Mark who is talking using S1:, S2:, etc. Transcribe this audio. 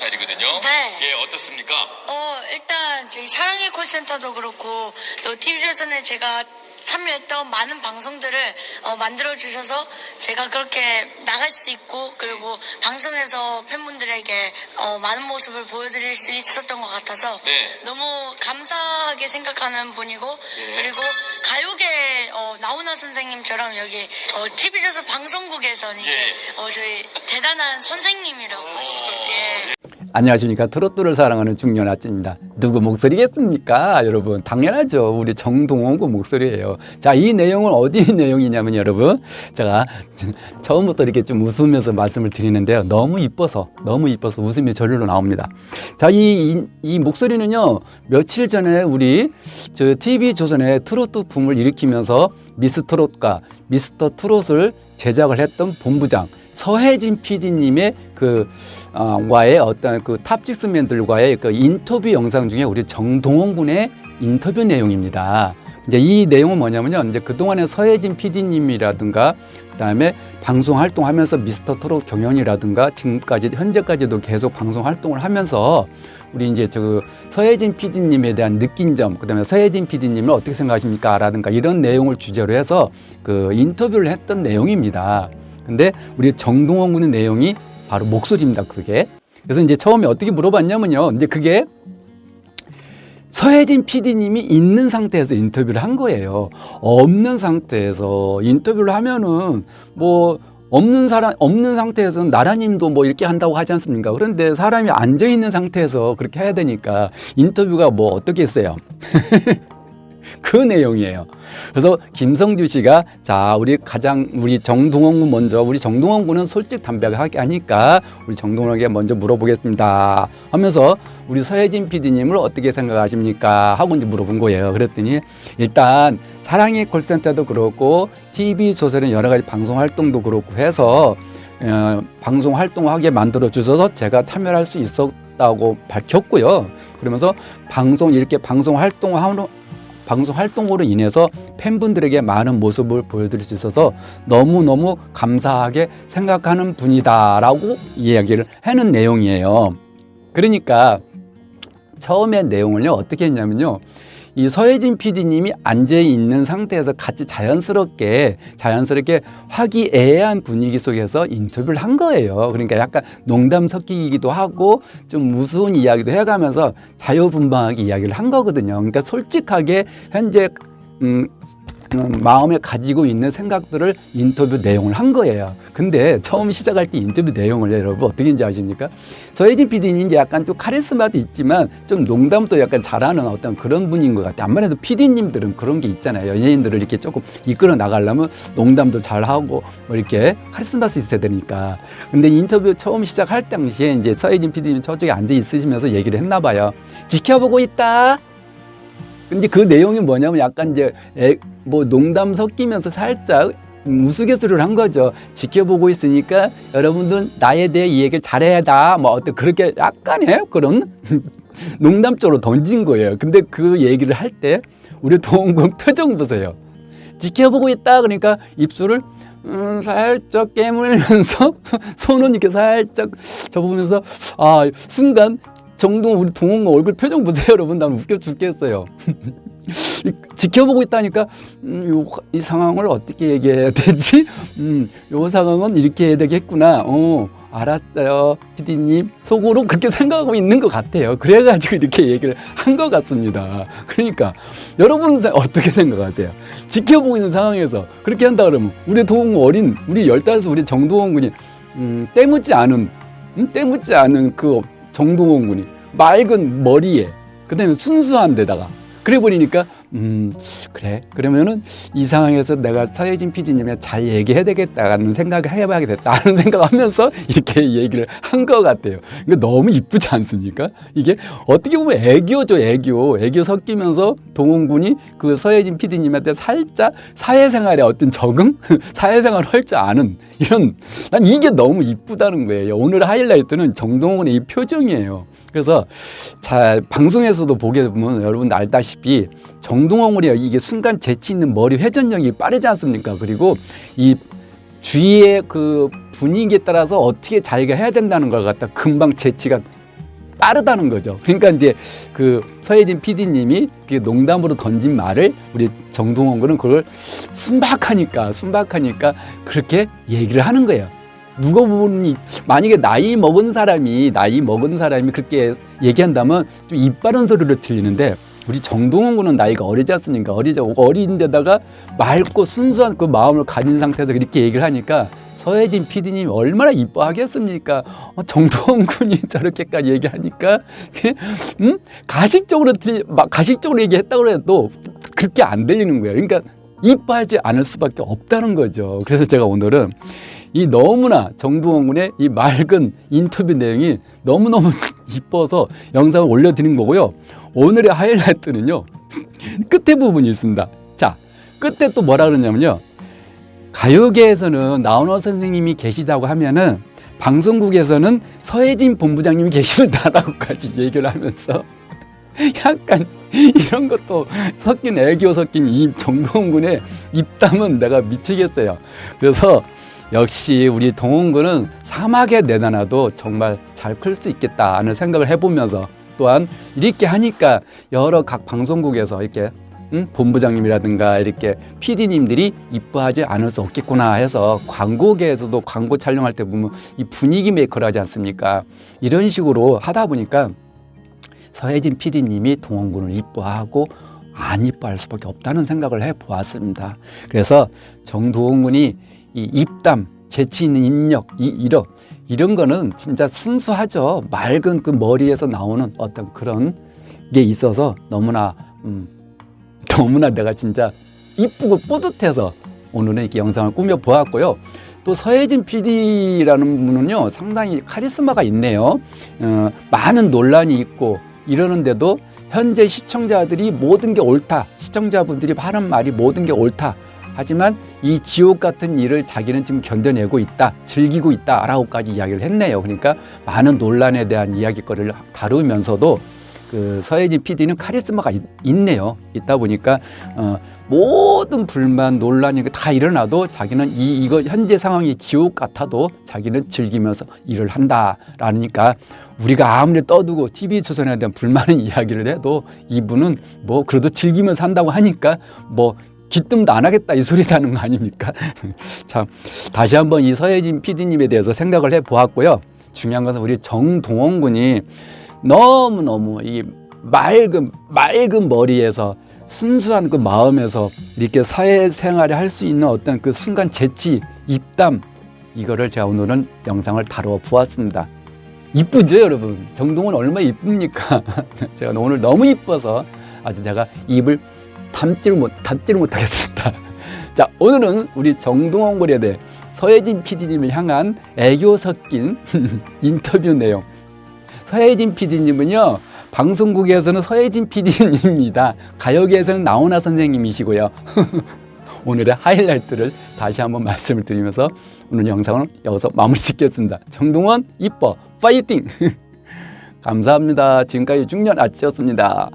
S1: 스타일이거든요.
S2: 네.
S1: 예, 어떻습니까?
S2: 일단 저희 사랑의 콜센터도 그렇고 또 TV조선에 제가 참여했던 많은 방송들을 만들어 주셔서 제가 그렇게 나갈 수 있고 그리고 방송에서 팬분들에게 많은 모습을 보여드릴 수 있었던 것 같아서
S1: 네.
S2: 너무 감사하게 생각하는 분이고
S1: 예.
S2: 그리고 가요계 나훈아 선생님처럼 여기 TV조선 방송국에서는 이제 저희 대단한 선생님이라고 할 수 있죠. 예.
S3: 안녕하십니까. 트로트를 사랑하는 중년 아찌입니다. 누구 목소리겠습니까? 여러분 당연하죠. 우리 정동원 군 목소리예요. 자, 이 내용은 어디 내용이냐면 여러분 제가 처음부터 이렇게 좀 웃으면서 말씀을 드리는데요. 너무 이뻐서 웃음이 절로 나옵니다. 자, 이 목소리는요. 며칠 전에 우리 저 TV조선의 트로트 붐을 일으키면서 미스트롯과 미스터 트롯을 제작을 했던 본부장 서혜진 PD님의 와의 어떤 그 탑직스맨들과의 그 인터뷰 영상 중에 우리 정동원 군의 인터뷰 내용입니다. 이제 이 내용은 뭐냐면요. 이제 그동안에 서혜진 PD님이라든가 그다음에 방송 활동하면서 미스터 트롯 경연이라든가 지금까지 현재까지도 계속 방송 활동을 하면서 우리 이제 서혜진 PD님에 대한 느낀 점, 그다음에 서혜진 PD님을 어떻게 생각하십니까? 라든가 이런 내용을 주제로 해서 그 인터뷰를 했던 내용입니다. 근데 우리 정동원 군의 내용이 바로 목소리입니다, 그게. 그래서 이제 처음에 어떻게 물어봤냐면요. 이제 그게 서혜진 PD님이 있는 상태에서 인터뷰를 한 거예요. 없는 상태에서 인터뷰를 하면은 뭐 없는 상태에서는 나라님도 뭐 이렇게 한다고 하지 않습니까? 그런데 사람이 앉아 있는 상태에서 그렇게 해야 되니까 인터뷰가 뭐 어떻게 했어요? 그 내용이에요. 그래서 김성주 씨가 자, 우리 정동원 군 먼저, 우리 정동원 군은 솔직담백하게 하니까 우리 정동원에게 먼저 물어보겠습니다 하면서 우리 서혜진 PD님을 어떻게 생각하십니까? 하고 이제 물어본 거예요. 그랬더니 일단 사랑의 콜센터도 그렇고 TV조선의 여러 가지 방송 활동도 그렇고 해서 방송 활동하게 만들어 주셔서 제가 참여할 수 있었다고 밝혔고요. 그러면서 방송 활동으로 인해서 팬분들에게 많은 모습을 보여드릴 수 있어서 너무너무 감사하게 생각하는 분이다라고 이야기를 하는 내용이에요. 그러니까 처음에 내용을요 어떻게 했냐면요. 이 서혜진 PD님이 앉아있는 상태에서 같이 자연스럽게 화기애애한 분위기 속에서 인터뷰를 한 거예요. 그러니까 약간 농담 섞이기도 하고 좀 무서운 이야기도 해가면서 자유분방하게 이야기를 한 거거든요. 그러니까 솔직하게 현재 마음에 가지고 있는 생각들을 인터뷰 내용을 한 거예요. 근데 처음 시작할 때 인터뷰 내용을 여러분 어떻게 했는지 아십니까? 서혜진 PD님 약간 좀 카리스마도 있지만 좀 농담도 약간 잘하는 어떤 그런 분인 것 같아요. 아무래도 PD님들은 그런 게 있잖아요. 연예인들을 이렇게 조금 이끌어 나가려면 농담도 잘하고 뭐 이렇게 카리스마도 있어야 되니까. 근데 인터뷰 처음 시작할 당시에 이제 서혜진 PD님 저쪽에 앉아 있으시면서 얘기를 했나 봐요. 지켜보고 있다. 근데 그 내용이 뭐냐면 약간 이제 뭐 농담 섞이면서 살짝 우스갯소리를 한 거죠. 지켜보고 있으니까 여러분들 나에 대해 이 얘기를 잘해야 다. 뭐 어떤 그렇게 약간의 그런 농담적으로 던진 거예요. 근데 그 얘기를 할 때 우리 동훈군 표정 보세요. 지켜보고 있다. 그러니까 입술을 살짝 깨물면서 손은 이렇게 살짝 접으면서 순간 정동원 우리 동훈군 얼굴 표정 보세요. 여러분 난 웃겨 죽겠어요. 지켜보고 있다니까 이 상황을 어떻게 얘기해야 되지? 이 상황은 이렇게 해야 되겠구나. 알았어요 PD님 속으로 그렇게 생각하고 있는 것 같아요. 그래가지고 이렇게 얘기를 한 것 같습니다. 그러니까 여러분은 어떻게 생각하세요? 지켜보고 있는 상황에서 그렇게 한다 그러면 우리 동훈 우리 15살 우리 정동원 군이 때묻지 않은 그 정동원 군이 맑은 머리에 그다음에 순수한 데다가 그래 버리니까 그래 그러면은 이 상황에서 내가 서혜진 PD님에 잘 얘기해야 되겠다는 생각을 해봐야겠다는 생각하면서 이렇게 얘기를 한 것 같아요. 이거 너무 이쁘지 않습니까? 이게 어떻게 보면 애교죠. 애교 섞이면서 동훈군이 그 서혜진 PD님한테 살짝 사회생활에 어떤 적응? 사회생활을 할 줄 아는 이런 난 이게 너무 이쁘다는 거예요. 오늘 하이라이트는 정동훈의 이 표정이에요. 그래서 방송에서도 보게 보면 여러분 알다시피 정동원 군이 이게 순간 재치 있는 머리 회전력이 빠르지 않습니까? 그리고 이 주위의 그 분위기에 따라서 어떻게 자기가 해야 된다는 걸 갖다 금방 재치가 빠르다는 거죠. 그러니까 이제 그 서혜진 PD님이 그 농담으로 던진 말을 우리 정동원 군은 그걸 순박하니까 그렇게 얘기를 하는 거예요. 누가 보니 만약에 나이 먹은 사람이 그렇게 얘기한다면 좀 입 바른 소리로 들리는데 우리 정동원 군은 나이가 어리지 않습니까? 어린데다가 맑고 순수한 그 마음을 가진 상태에서 이렇게 얘기를 하니까 서혜진 PD님이 얼마나 이뻐하겠습니까? 정동원 군이 저렇게까지 얘기하니까 가식적으로 얘기했다고 해도 그렇게 안 들리는 거예요. 그러니까 이뻐하지 않을 수밖에 없다는 거죠. 그래서 제가 오늘은 이 너무나 정동원 군의 이 맑은 인터뷰 내용이 너무너무 이뻐서 영상을 올려드린 거고요. 오늘의 하이라이트는요, 끝에 부분이 있습니다. 자, 끝에 또 뭐라 그러냐면요. 가요계에서는 나훈아 선생님이 계시다고 하면은 방송국에서는 서혜진 본부장님이 계시다라고까지 얘기를 하면서 약간 이런 것도 섞인 애교 섞인 이 정동원 군의 입담은 내가 미치겠어요. 그래서 역시 우리 동원 군은 사막에 내다놔도 정말 잘 클 수 있겠다 하는 생각을 해보면서 또한 이렇게 하니까 여러 각 방송국에서 이렇게 본부장님이라든가 이렇게 PD님들이 이뻐하지 않을 수 없겠구나 해서 광고계에서도 광고 촬영할 때 보면 이 분위기 메이커를 하지 않습니까? 이런 식으로 하다 보니까 서혜진 PD님이 동원 군을 이뻐하고 안 이뻐할 수밖에 없다는 생각을 해보았습니다. 그래서 정동원 군이 이 입담, 재치 있는 입력, 이런 거는 진짜 순수하죠. 맑은 그 머리에서 나오는 어떤 그런 게 있어서 너무나 내가 진짜 이쁘고 뿌듯해서 오늘은 이렇게 영상을 꾸며 보았고요. 또 서혜진 PD라는 분은요, 상당히 카리스마가 있네요. 많은 논란이 있고 이러는데도 현재 시청자들이 모든 게 옳다, 시청자분들이 하는 말이 모든 게 옳다. 하지만 이 지옥 같은 일을 자기는 지금 견뎌내고 있다, 즐기고 있다라고까지 이야기를 했네요. 그러니까 많은 논란에 대한 이야기거리를 다루면서도 그 서혜진 PD는 카리스마가 있네요. 있다 보니까 모든 불만, 논란이 다 일어나도 자기는 이거 현재 상황이 지옥 같아도 자기는 즐기면서 일을 한다라니까 우리가 아무리 떠두고 TV조선에 대한 불만의 이야기를 해도 이분은 뭐 그래도 즐기면서 한다고 하니까 뭐 기뜸도 안 하겠다 이 소리라는 거 아닙니까? 참 다시 한번 이 서혜진 PD님에 대해서 생각을 해보았고요. 중요한 것은 우리 정동원 군이 너무너무 이 맑은 머리에서 순수한 그 마음에서 이렇게 사회생활을 할 수 있는 어떤 그 순간 재치, 입담 이거를 제가 오늘은 영상을 다루어 보았습니다. 이쁘죠 여러분? 정동원 얼마나 이쁩니까? 제가 오늘 너무 이뻐서 아주 제가 입을 담지를 못하겠습니다. 자, 오늘은 우리 정동원 군에 대해 서혜진 PD님을 향한 애교 섞인 인터뷰 내용. 서혜진 PD님은요, 방송국에서는 서혜진 PD님입니다. 가요계에서는 나훈아 선생님이시고요. 오늘의 하이라이트를 다시 한번 말씀을 드리면서 오늘 영상을 여기서 마무리 짓겠습니다. 정동원 이뻐 파이팅! 감사합니다. 지금까지 중년 아치였습니다.